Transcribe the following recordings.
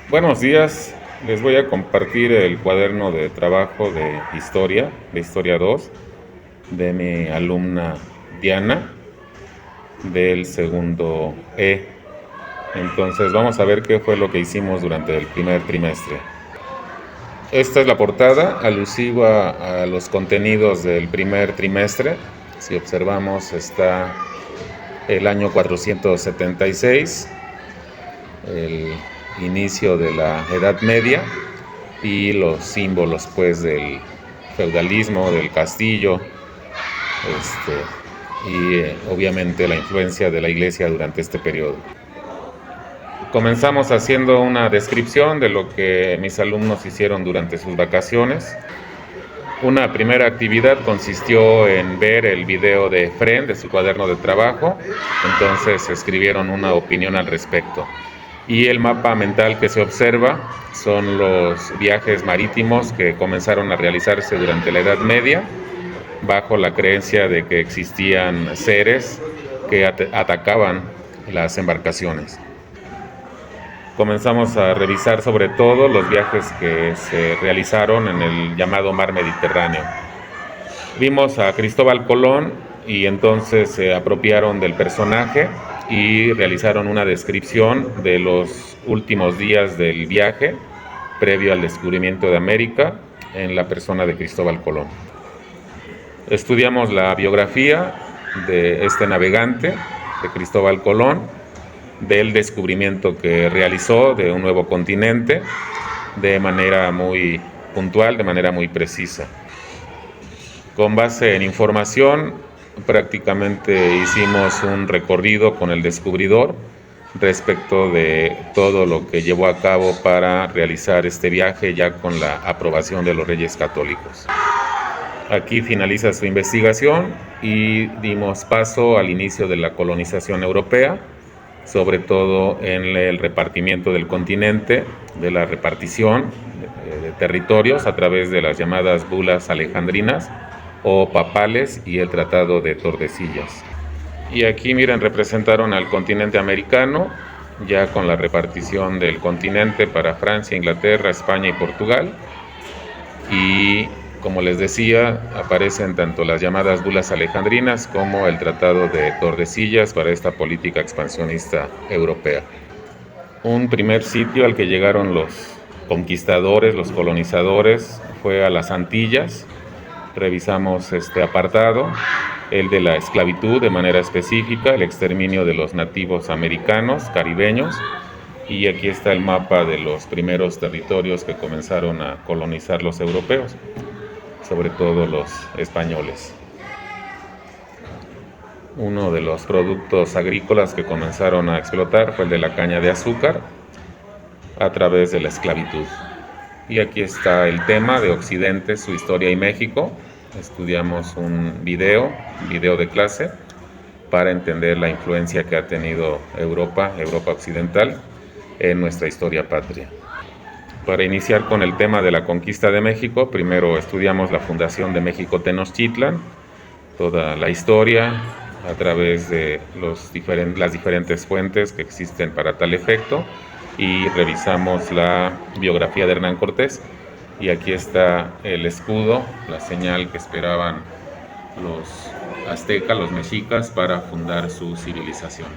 Buenos días, les voy a compartir el cuaderno de trabajo de Historia 2, de mi alumna Diana, del segundo E. Entonces vamos a ver qué fue lo que hicimos durante el primer trimestre. Esta es la portada alusiva a los contenidos del primer trimestre. Si observamos, está el año 476, el inicio de la Edad Media y los símbolos pues del feudalismo, del castillo, y obviamente la influencia de la iglesia durante este periodo. Comenzamos haciendo una descripción de lo que mis alumnos hicieron durante sus vacaciones. Una primera actividad consistió en ver el video de Fren de su cuaderno de trabajo, entonces escribieron una opinión al respecto. Y el mapa mental que se observa son los viajes marítimos que comenzaron a realizarse durante la Edad Media, bajo la creencia de que existían seres que atacaban las embarcaciones. Comenzamos a revisar sobre todo los viajes que se realizaron en el llamado Mar Mediterráneo. Vimos a Cristóbal Colón y entonces se apropiaron del personaje y realizaron una descripción de los últimos días del viaje previo al descubrimiento de América en la persona de Cristóbal Colón. Estudiamos la biografía de este navegante, de Cristóbal Colón, del descubrimiento que realizó de un nuevo continente de manera muy puntual, de manera muy precisa. Con base en información, prácticamente hicimos un recorrido con el descubridor respecto de todo lo que llevó a cabo para realizar este viaje ya con la aprobación de los Reyes Católicos. Aquí finaliza su investigación y dimos paso al inicio de la colonización europea, sobre todo en el repartimiento del continente, de la repartición de territorios a través de las llamadas bulas alejandrinas o papales y el Tratado de Tordesillas. Y aquí miren, representaron al continente americano, ya con la repartición del continente para Francia, Inglaterra, España y Portugal. Y como les decía, aparecen tanto las llamadas bulas alejandrinas como el Tratado de Tordesillas para esta política expansionista europea. Un primer sitio al que llegaron los conquistadores, los colonizadores, fue a las Antillas. Revisamos este apartado, el de la esclavitud de manera específica, el exterminio de los nativos americanos, caribeños, y aquí está el mapa de los primeros territorios que comenzaron a colonizar los europeos, sobre todo los españoles. Uno de los productos agrícolas que comenzaron a explotar fue el de la caña de azúcar a través de la esclavitud. Y aquí está el tema de Occidente, su historia y México. Estudiamos un video de clase, para entender la influencia que ha tenido Europa occidental, en nuestra historia patria. Para iniciar con el tema de la conquista de México, primero estudiamos la fundación de México Tenochtitlan, toda la historia a través de las diferentes fuentes que existen para tal efecto, y revisamos la biografía de Hernán Cortés. Y aquí está el escudo, la señal que esperaban los aztecas, los mexicas, para fundar su civilización.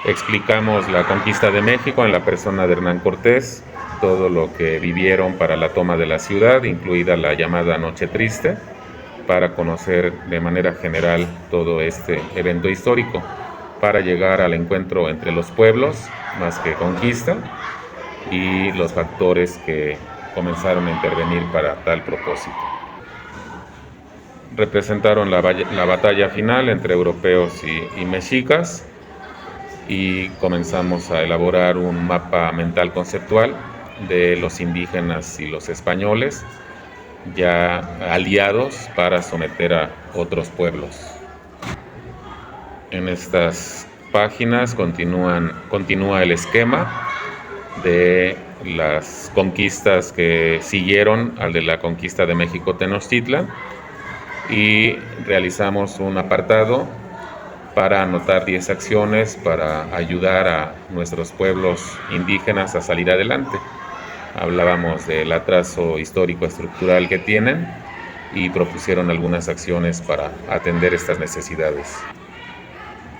Explicamos la conquista de México en la persona de Hernán Cortés, todo lo que vivieron para la toma de la ciudad, incluida la llamada Noche Triste, para conocer de manera general todo este evento histórico, para llegar al encuentro entre los pueblos, más que conquista, y los factores que comenzaron a intervenir para tal propósito. Representaron la batalla final entre europeos y mexicas, y comenzamos a elaborar un mapa mental conceptual de los indígenas y los españoles, ya aliados para someter a otros pueblos. En estas páginas continúa el esquema de las conquistas que siguieron al de la conquista de México Tenochtitlan, y realizamos un apartado para anotar 10 acciones para ayudar a nuestros pueblos indígenas a salir adelante. Hablábamos del atraso histórico estructural que tienen y propusieron algunas acciones para atender estas necesidades.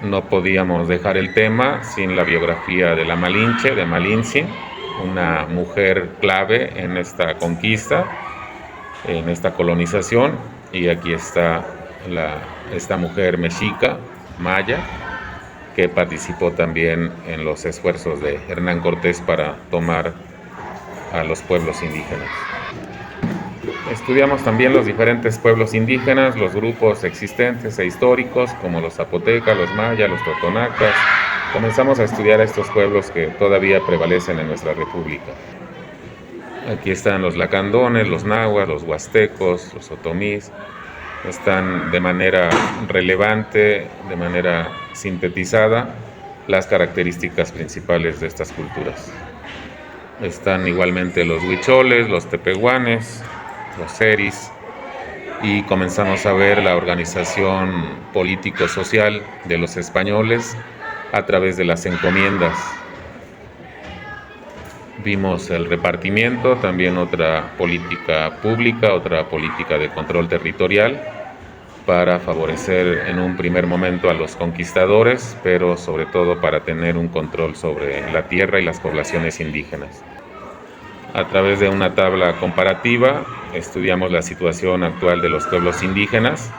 No podíamos dejar el tema sin la biografía de la Malinche, de Malintzin, una mujer clave en esta conquista, en esta colonización, y aquí está esta mujer mexica, maya, que participó también en los esfuerzos de Hernán Cortés para tomar a los pueblos indígenas. Estudiamos también los diferentes pueblos indígenas, los grupos existentes e históricos, como los zapotecas, los mayas, los totonacas. Comenzamos a estudiar a estos pueblos que todavía prevalecen en nuestra república. Aquí están los lacandones, los nahuas, los huastecos, los otomís. Están de manera relevante, de manera sintetizada, las características principales de estas culturas. Están igualmente los huicholes, los tepehuanes, los seris, y comenzamos a ver la organización político-social de los españoles a través de las encomiendas. Vimos el repartimiento, también otra política pública, otra política de control territorial para favorecer en un primer momento a los conquistadores, pero sobre todo para tener un control sobre la tierra y las poblaciones indígenas. A través de una tabla comparativa estudiamos la situación actual de los pueblos indígenas,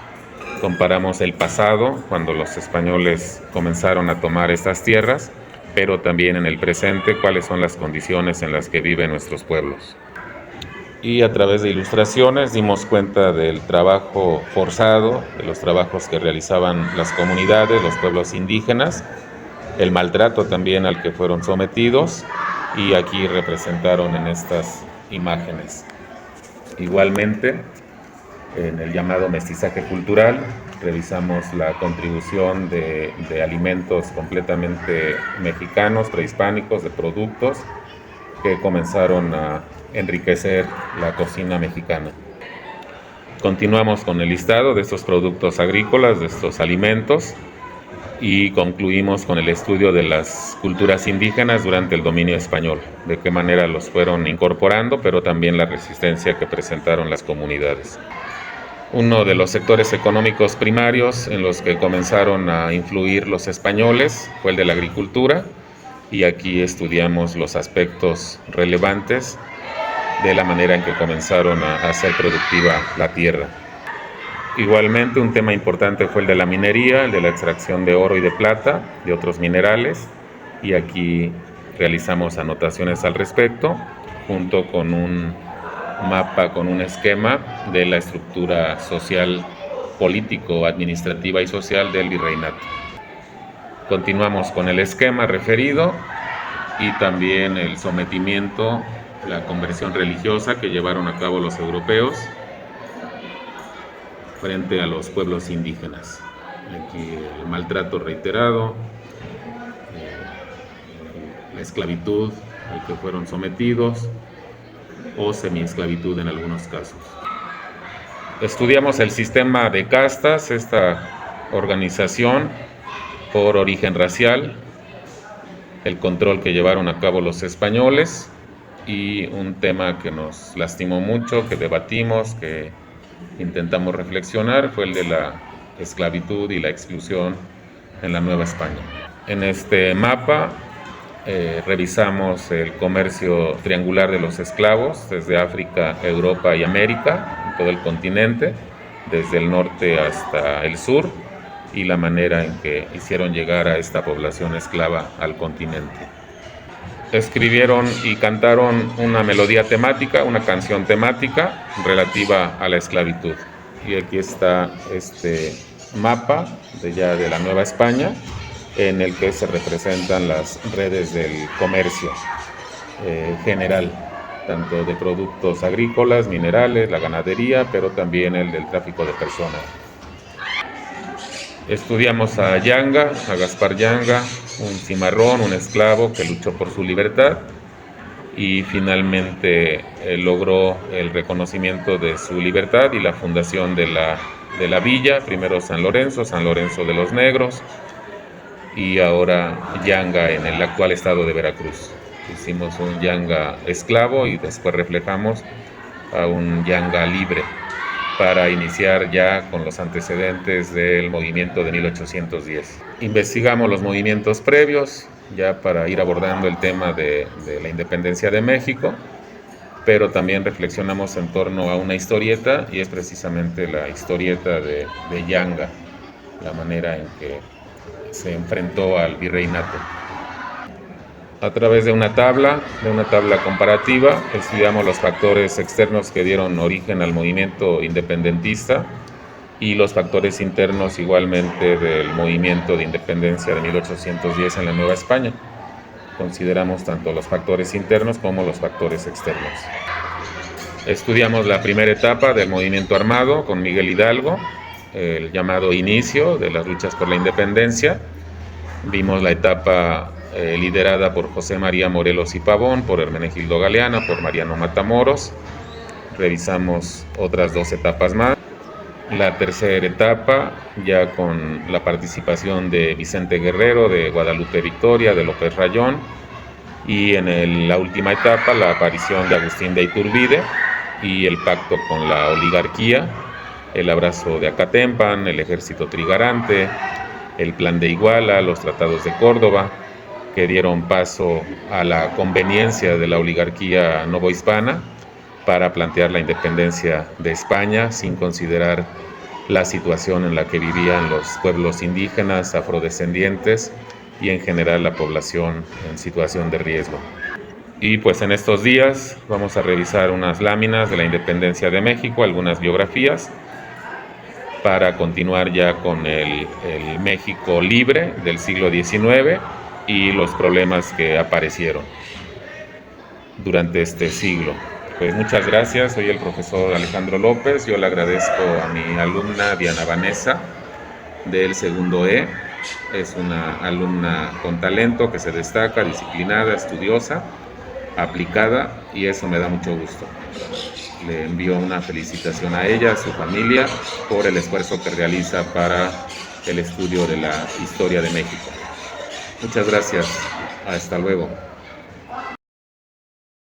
comparamos el pasado, cuando los españoles comenzaron a tomar estas tierras, pero también en el presente, cuáles son las condiciones en las que viven nuestros pueblos. Y a través de ilustraciones dimos cuenta del trabajo forzado, de los trabajos que realizaban las comunidades, los pueblos indígenas, el maltrato también al que fueron sometidos, y aquí representaron en estas imágenes. Igualmente, en el llamado mestizaje cultural, revisamos la contribución de alimentos completamente mexicanos, prehispánicos, de productos que comenzaron a enriquecer la cocina mexicana. Continuamos con el listado de estos productos agrícolas, de estos alimentos, y concluimos con el estudio de las culturas indígenas durante el dominio español, de qué manera los fueron incorporando, pero también la resistencia que presentaron las comunidades. Uno de los sectores económicos primarios en los que comenzaron a influir los españoles fue el de la agricultura, y aquí estudiamos los aspectos relevantes de la manera en que comenzaron a hacer productiva la tierra. Igualmente, un tema importante fue el de la minería, el de la extracción de oro y de plata, de otros minerales, y aquí realizamos anotaciones al respecto, junto con un mapa, con un esquema de la estructura social, político, administrativa y social del virreinato. Continuamos con el esquema referido y también el sometimiento, la conversión religiosa que llevaron a cabo los europeos frente a los pueblos indígenas. Aquí el maltrato reiterado, la esclavitud al que fueron sometidos o semiesclavitud en algunos casos. Estudiamos el sistema de castas, esta organización por origen racial, el control que llevaron a cabo los españoles, y un tema que nos lastimó mucho, que debatimos, que intentamos reflexionar, fue el de la esclavitud y la exclusión en la Nueva España. En este mapa revisamos el comercio triangular de los esclavos desde África, Europa y América, en todo el continente, desde el norte hasta el sur, y la manera en que hicieron llegar a esta población esclava al continente. Escribieron y cantaron una melodía temática, una canción temática relativa a la esclavitud. Y aquí está este mapa de la Nueva España, en el que se representan las redes del comercio general, tanto de productos agrícolas, minerales, la ganadería, pero también el del tráfico de personas. Estudiamos a Yanga, a Gaspar Yanga, un cimarrón, un esclavo que luchó por su libertad y finalmente logró el reconocimiento de su libertad y la fundación de la de la villa, primero San Lorenzo de los Negros y ahora Yanga en el actual estado de Veracruz. Hicimos un Yanga esclavo y después reflejamos a un Yanga libre para iniciar ya con los antecedentes del movimiento de 1810. Investigamos los movimientos previos ya para ir abordando el tema de la independencia de México, pero también reflexionamos en torno a una historieta, y es precisamente la historieta de Yanga, la manera en que se enfrentó al virreinato. A través de una tabla comparativa, estudiamos los factores externos que dieron origen al movimiento independentista y los factores internos igualmente del movimiento de independencia de 1810 en la Nueva España. Consideramos tanto los factores internos como los factores externos. Estudiamos la primera etapa del movimiento armado con Miguel Hidalgo, el llamado inicio de las luchas por la independencia. Vimos la etapa liderada por José María Morelos y Pavón, por Hermenegildo Galeana, por Mariano Matamoros. Revisamos otras 2 etapas más. La tercera etapa, ya con la participación de Vicente Guerrero, de Guadalupe Victoria, de López Rayón, y en la última etapa, la aparición de Agustín de Iturbide y el pacto con la oligarquía, el abrazo de Acatempan, el ejército trigarante, el plan de Iguala, los tratados de Córdoba, que dieron paso a la conveniencia de la oligarquía novohispana para plantear la independencia de España sin considerar la situación en la que vivían los pueblos indígenas, afrodescendientes y en general la población en situación de riesgo. Y pues en estos días vamos a revisar unas láminas de la independencia de México, algunas biografías, para continuar ya con el México libre del siglo XIX y los problemas que aparecieron durante este siglo. Pues muchas gracias, soy el profesor Alejandro López. Yo le agradezco a mi alumna Diana Vanessa del segundo E. Es una alumna con talento que se destaca, disciplinada, estudiosa, aplicada, y eso me da mucho gusto. Le envío una felicitación a ella, a su familia, por el esfuerzo que realiza para el estudio de la historia de México. Muchas gracias. Hasta luego.